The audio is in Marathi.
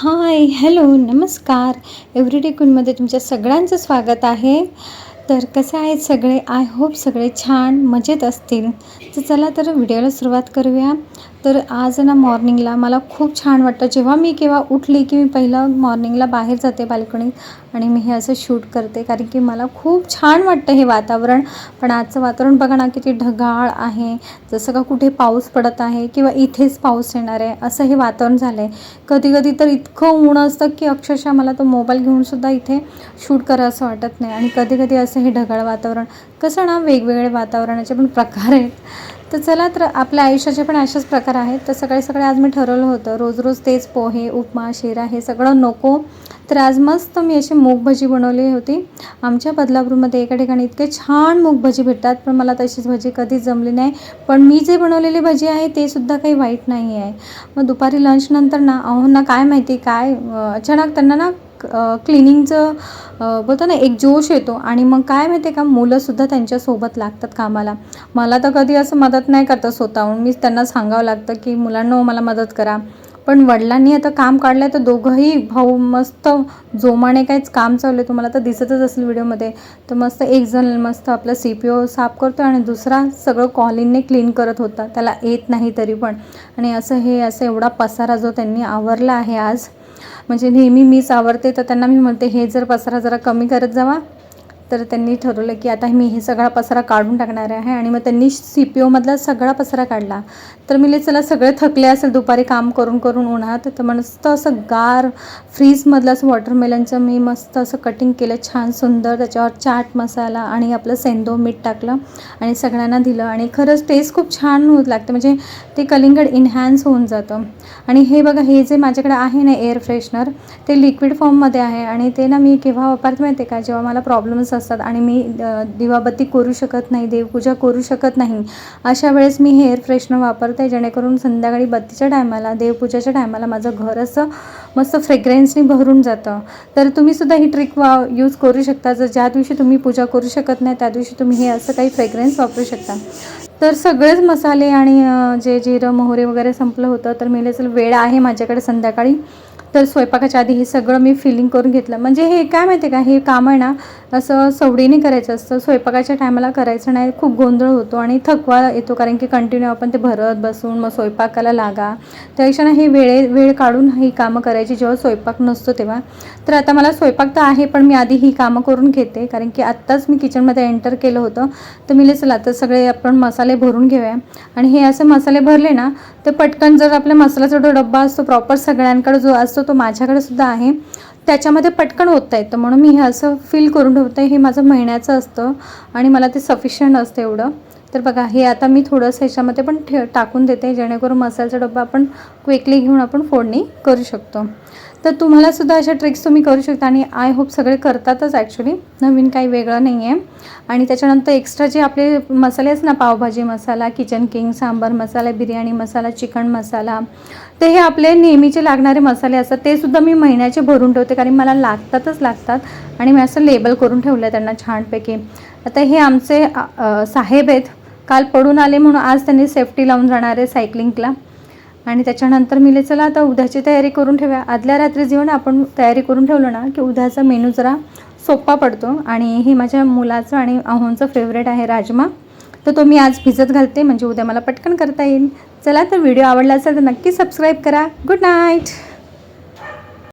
हाय, हॅलो, नमस्कार. एव्हरीडे कुनमध्ये तुमच्या सगळ्यांचं स्वागत आहे. तर कसे आहेत सगळे? आय होप सगळे छान मजेत असतील. तर चला तर व्हिडिओला सुरुवात करूया. तर आज ना मॉर्निंगला मला खूप छान वाटतं. जेव्हा मी केव्हा उठली की मी पहिलं मॉर्निंगला बाहेर जाते बाल्कनीत आणि मी हे असं शूट करते, कारण की मला खूप छान वाटतं हे वातावरण. पण आजचं वातावरण बघा ना किती ढगाळ आहे, जसं का कुठे पाऊस पडत आहे किंवा इथेच पाऊस येणार आहे असं हे वातावरण झालं आहे. कधी कधी तर इतकं ऊन असतं की अक्षरशः मला तो मोबाईल घेऊनसुद्धा इथे शूट करावं असं वाटत नाही. आणि कधी कधी असं हे ढगाळ वातावरण, कसं ना वेगवेगळे वातावरणाचे पण प्रकार आहेत. तर चला तर आपल्या आयुष्याचे पण असेच प्रकार आहेत. तर सकाळी सकाळी आज मी ठरवलं होतं रोज रोज तेच पोहे, उपमा, शिरा हे सगळं नको. तर आज मस्त मी अशी मूगभजी बनवली होती. आमच्या बदलापूरमध्ये एका ठिकाणी इतके छान मूगभजी भेटतात, पण मला तशीच भजी कधीच जमली नाही. पण मी जे बनवलेली भजी आहे ते सुद्धा काही वाईट नाही आहे. मग दुपारी लंचनंतर ना अहोंना काय माहिती काय अचानक त्यांना ना क्लिनिंगचं बोलतो ना एक जोश येतो. आणि मग काय माहिती आहे का, मुलंसुद्धा त्यांच्यासोबत लागतात कामाला. मला तर कधी असं मदत नाही करतं स्वतःहून, मीच त्यांना सांगावं लागतं की मुलांनो मला मदत करा. पण वडिलांनी आता काम काढलं आहे तर दोघंही भाऊ मस्त जोमाने काहीच काम चालू आहे, तुम्हाला तर दिसतच असेल व्हिडिओमध्ये. तर मस्त एक जण मस्त आपलं CPU साफ करतो आणि दुसरा सगळं कॉलिनने क्लीन करत होता, त्याला येत नाही तरी पण. आणि असं एवढा पसारा जो त्यांनी आवरला आहे आज, म्हणजे नेहमी मीच आवरते तर त्यांना मी म्हणते हे जर पसारा जरा कमी करत जावा. तर त्यांनी ठरवलं की आता मी हे सगळा पसारा काढून टाकणार आहे. आणि मग त्यांनी CPOमधला सगळा पसारा काढला. तर मी चला सगळे थकले असेल दुपारी काम करून करून उन्हात, तर मस्त असं गार फ्रीजमधलं असं वॉटरमेलनचं मी मस्त असं कटिंग केलं छान सुंदर. त्याच्यावर चाट मसाला आणि आपलं सेंदो मीठ टाकलं आणि सगळ्यांना दिलं. आणि खरंच टेस्ट खूप छान होत लागते, म्हणजे ते कलिंगड इन्हॅन्स होऊन जातं. आणि हे बघा, हे जे माझ्याकडे आहे ना एअर फ्रेशनर, ते लिक्विड फॉर्ममध्ये आहे. आणि ते ना मी केव्हा वापरते माहिती आहे का, जेव्हा मला प्रॉब्लेम्स असतात आणि मी दिवाबत्ती करू शकत नाही, देवपूजा करू शकत नाही, अशा वेळेस मी हे एअर फ्रेशनर वापरते, जेणेकरून संध्याकाळी बत्तीच्या टायमाला, देवपूजाच्या टायमाला माझं घर असं मस्त फ्रेग्रन्सनी भरून जातं. तर तुम्हीसुद्धा ही ट्रिक यूज करू शकता. जर ज्या दिवशी तुम्ही पूजा करू शकत नाही त्या दिवशी तुम्ही हे असं काही फ्रेग्रन्स वापरू शकता. तर सगळेच मसाले आणि जे जिरं मोहरी वगैरे संपलं होतं. तर मी चल वेळ आहे माझ्याकडे संध्याकाळी, तर स्वयंपाकाच्या आधी हे सगळं मी फिलिंग करून घेतलं. म्हणजे हे काय माहिती आहे का, हे काम आहे ना असं सवडीने करायचं असतं, स्वयंपाकाच्या टायमाला करायचं नाही. खूप गोंधळ होतो आणि थकवा येतो, कारण की कंटिन्यू आपण ते भरत बसून मग स्वयंपाकाला लागा. त्यापेक्षा हे वेळ काढून ही कामं करायची जेव्हा स्वयंपाक नसतो तेव्हा. तर आता मला स्वयंपाक तर आहे, पण मी आधी ही कामं करून घेते, कारण की आत्ताच मी किचनमध्ये एंटर केलं होतं. तर मी चला तर सगळे आपण मसाले भरून घेऊया. आणि हे असे मसाले भरले ना तर पटकन, जर आपल्या मसाल्याचा जो डब्बा असतो प्रॉपर सगळ्यांकडे जो असतो तो माझ्याकडे सुद्धा आहे, त्याच्यामध्ये पटकन होता येतं. म्हणून मी हे असं फील करून ठेवते. हे माझं महिन्याचं असतं आणि मला ते सफिशियंट असतं एवढं. तर बघा, हे आता मी थोडंसं ह्याच्यामध्ये पण टाकून देते, जेणेकरून मसाल्याचा डब्बा आपण क्विकली घेऊन आपण फोडणी करू शकतो. तर तुम्हालासुद्धा अशा ट्रिक्स तुम्ही करू शकता. आणि आय होप सगळे करतातच ॲक्च्युली, नवीन काही वेगळं नाही आहे. आणि त्याच्यानंतर एक्स्ट्रा जे आपले मसाले आहेत ना, पावभाजी मसाला, किचन किंग, सांबार मसाला, बिर्याणी मसाला, चिकन मसाला, ते हे आपले नेहमीचे लागणारे मसाले असतात, ते सुद्धा मी महिन्याचे भरून ठेवते, कारण मला लागतात. आणि मी असं लेबल करून ठेवलं आहे त्यांना छानपैकी. आता हे आमचे साहेब आहेत, काल पडून आले म्हणून आज त्यांनी सेफ्टी लावून जाणार आहे सायकलिंगला. आणि त्याच्यानंतर मी चला आता उद्याची तयारी करून ठेवूया. आदल्या रात्री जेवण आपण तयारी करून ठेवलं ना की उद्याचा मेनू जरा सोपा पडतो. आणि हे माझ्या मुलाचं आणि अहोंचं फेवरेट आहे राजमा, तर तो मी आज भिजत घालते, म्हणजे उद्या मला पटकन करता येईल. चला तर व्हिडिओ आवडला असेल तर नक्की सबस्क्राईब करा. Good night.